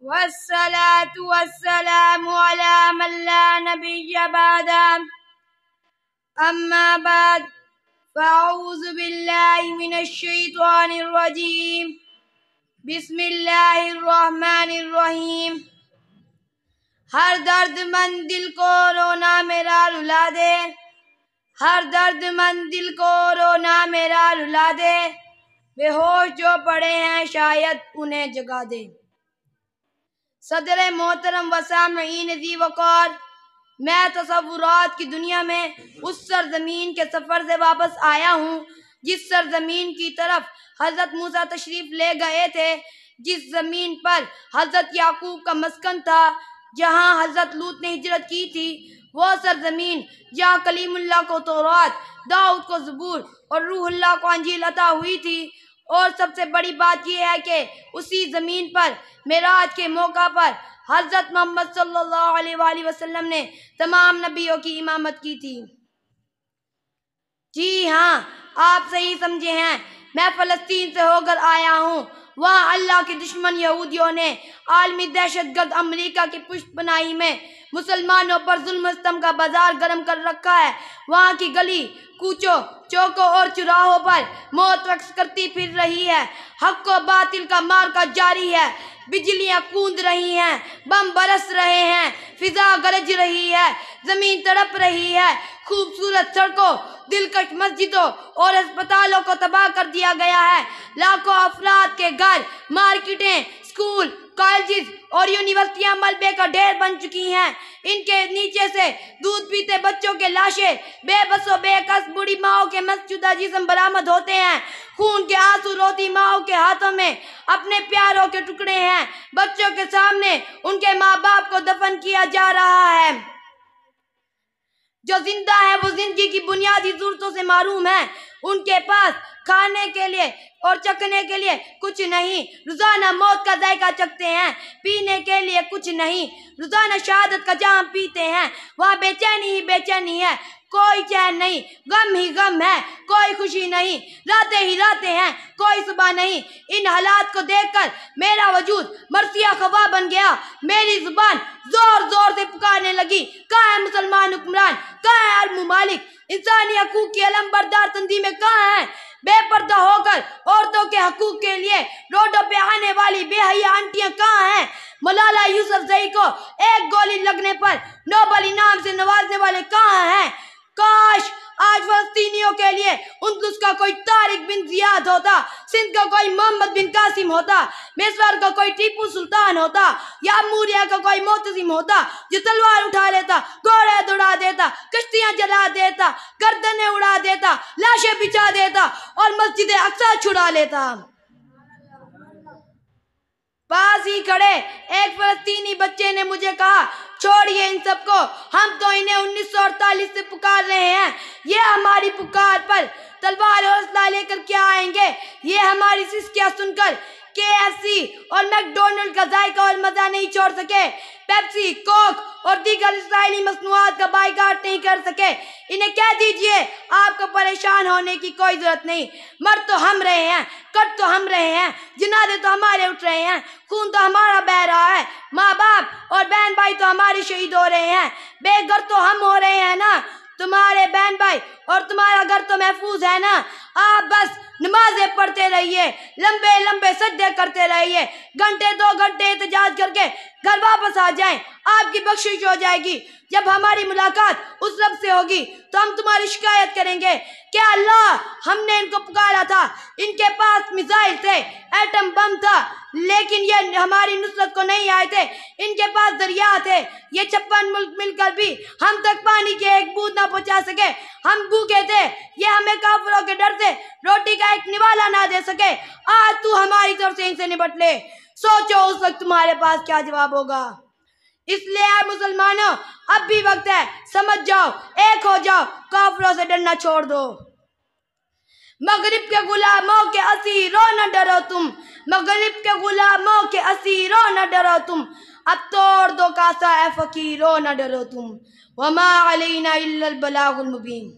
والصلاة والسلام على من لا نبي بعده أما بعد فأعوذ بالله من الشيطان الرجيم بسم اللہ الرحمن الرحیم۔ ہر درد مند دل کو رونا میرا رلا دے، ہر درد مند دل کو رونا میرا رلا دے، بے ہوش جو پڑے ہیں شاید انہیں جگا دے۔ صدر محترم و سامعین ذی وقار، میں تصورات کی دنیا میں اس سرزمین کے سفر سے واپس آیا ہوں جس سرزمین کی طرف حضرت موسیٰ تشریف لے گئے تھے، جس زمین پر حضرت یعقوب کا مسکن تھا، جہاں حضرت لوط نے ہجرت کی تھی، وہ سرزمین جہاں کلیم اللہ کو تورات، داؤد کو زبور اور روح اللہ کو انجیل عطا ہوئی تھی۔ اور سب سے بڑی بات یہ ہے کہ اسی زمین پر معراج کے موقع پر حضرت محمد صلی اللہ علیہ وآلہ وسلم نے تمام نبیوں کی امامت کی تھی۔ جی ہاں، آپ صحیح سمجھے ہیں، میں فلسطین سے ہو کر آیا ہوں۔ وہاں اللہ کے دشمن یہودیوں نے عالمی دہشت گرد امریکہ کی پشت پناہی میں مسلمانوں پر ظلم و ستم کا بازار گرم کر رکھا ہے۔ وہاں کی گلی کوچوں چوکوں اور چوراہوں پر موت رقص کرتی پھر رہی ہے، حق و باطل کا معرکہ جاری ہے، بجلیاں کوند رہی ہیں، بم برس رہے ہیں، فضا گرج رہی ہے، زمین تڑپ رہی ہے، خوبصورت سڑکوں، دلکش مسجدوں اور ہسپتالوں کو تباہ کر دیا گیا ہے، لاکھوں افراد کے گھر، مارکیٹیں، اسکول، کالجز اور یونیورسٹیاں ملبے کا ڈھیر بن چکی ہیں۔ ان کے نیچے سے دودھ پیتے بچوں کے لاشیں، بے بس و بے کس بوڑھی ماؤں کے مسجودہ جسم برآمد ہوتے ہیں، خون کے آنسو روتی ماؤں کے ہاتھوں میں اپنے پیاروں کے ٹکڑے ہیں، بچوں کے سامنے ان کے ماں باپ کو دفن کیا جا رہا ہے۔ جو زندہ ہے وہ زندگی کی بنیادی ضرورتوں سے محروم ہیں، ان کے پاس کھانے کے لیے اور چکھنے کے لیے کچھ نہیں، روزانہ موت کا ذائقہ چکھتے ہیں، پینے کے لیے کچھ نہیں، روزانہ شہادت کا جام پیتے ہیں، وہاں بے چینی ہی بے چینی ہے، کوئی چین نہیں، غم ہی غم ہے، کوئی خوشی نہیں، راتیں ہی راتیں ہیں، کوئی صبح نہیں۔ ان حالات کو دیکھ کر میرا وجود مرثیہ خوا بن گیا، میری زبان زور زور سے پکارنے لگی، کہاں ہے مسلمان حکمران، کہاں ہے عرب ممالک، انسانی حقوق کی علم بردار تنظیمیں کہاں ہیں، بے پردہ ہو کر عورتوں کے حقوق کے لیے روڈوں پہ آنے والی بے حیا آنٹیاں کہاں ہیں، ملالہ یوسفزئی کو ایک گولی لگنے پر نوبل انعام سے نوازنے والے کہاں ہیں۔ کاش آج فلسطینیوں کے لیے اندلس کا کوئی طارق بن زیاد ہوتا، سندھ کا کوئی محمد بن قاسم ہوتا، مصر کا کوئی ٹیپو سلطان ہوتا، یا موریا کا کوئی معتصم ہوتا جو تلوار اٹھا لیتا، گھوڑے دوڑا دیتا، کشتیاں جلا دیتا، گردنیں اڑا دیتا، لاشیں بچھا دیتا اور مسجد اقصی چھڑا لیتا۔ پاس ہی کھڑے ایک فلسطینی بچے نے مجھے کہا، چھوڑیے ان سب کو، ہم تو انہیں 1948 سے پکار رہے ہیں، یہ ہماری پکار پر تلوار اور اسلحہ لے کر کیا آئیں گے، یہ ہماری سسکیاں سن کر KFC اور میک ڈونلڈ کا ذائقہ اور مزہ نہیں چھوڑ سکے، پیپسی، کوک اور دیگر اسرائیلی مصنوعات کا بائیکاٹ نہیں کر سکے۔ انہیں کہہ دیجئے آپ کو پریشان ہونے کی کوئی ضرورت نہیں، مر تو ہم رہے ہیں، کٹ تو ہم رہے ہیں، جنازے تو ہمارے اٹھ رہے ہیں، خون تو ہمارا بہہ رہا ہے، ماں باپ اور بہن بھائی تو ہمارے شہید ہو رہے ہیں، بے گھر تو ہم ہو رہے ہیں نا، تمہارے بہن بھائی اور تمہارا گھر تو محفوظ ہے نا۔ آپ بس نمازیں پڑھتے رہیے، لمبے لمبے سجدے کرتے رہیے، گھنٹے 2 گھنٹے احتجاج کر کے گھر واپس آ جائیں، آپ کی بخشش ہو جائے گی۔ جب ہماری ملاقات اس رب سے ہوگی تو ہم تمہاری شکایت کریں گے کہ اللہ، ہم نے ان کو پکارا تھا، ان کے پاس میزائل تھے، ایٹم بم تھا، لیکن یہ ہماری نصرت کو نہیں آئے تھے، ان کے پاس دریا تھے، یہ 56 ملک مل کر بھی ہم تک پانی کی ایک بوند نہ پہنچا سکے، ہم بھوکے تھے، یہ ہمیں کافروں کے ڈر سے روٹی کا ایک نوالا نہ دے سکے، آج تو ہماری طرف سے ان سے نپٹ لے۔ سوچو اس وقت تمہارے پاس کیا جواب ہوگا۔ اس لیے اے مسلمانوں، اب بھی وقت ہے، سمجھ جاؤ، ایک ہو جاؤ، کافروں سے ڈرنا چھوڑ دو۔ مغرب کے غلاموں کے اسیروں نہ ڈرو تم، مغرب کے غلاموں کے اسیروں نہ ڈرو تم، اب توڑ دو کاسہ اے فقیروں نہ ڈرو تم، وما علینا الا البلاغ المبین۔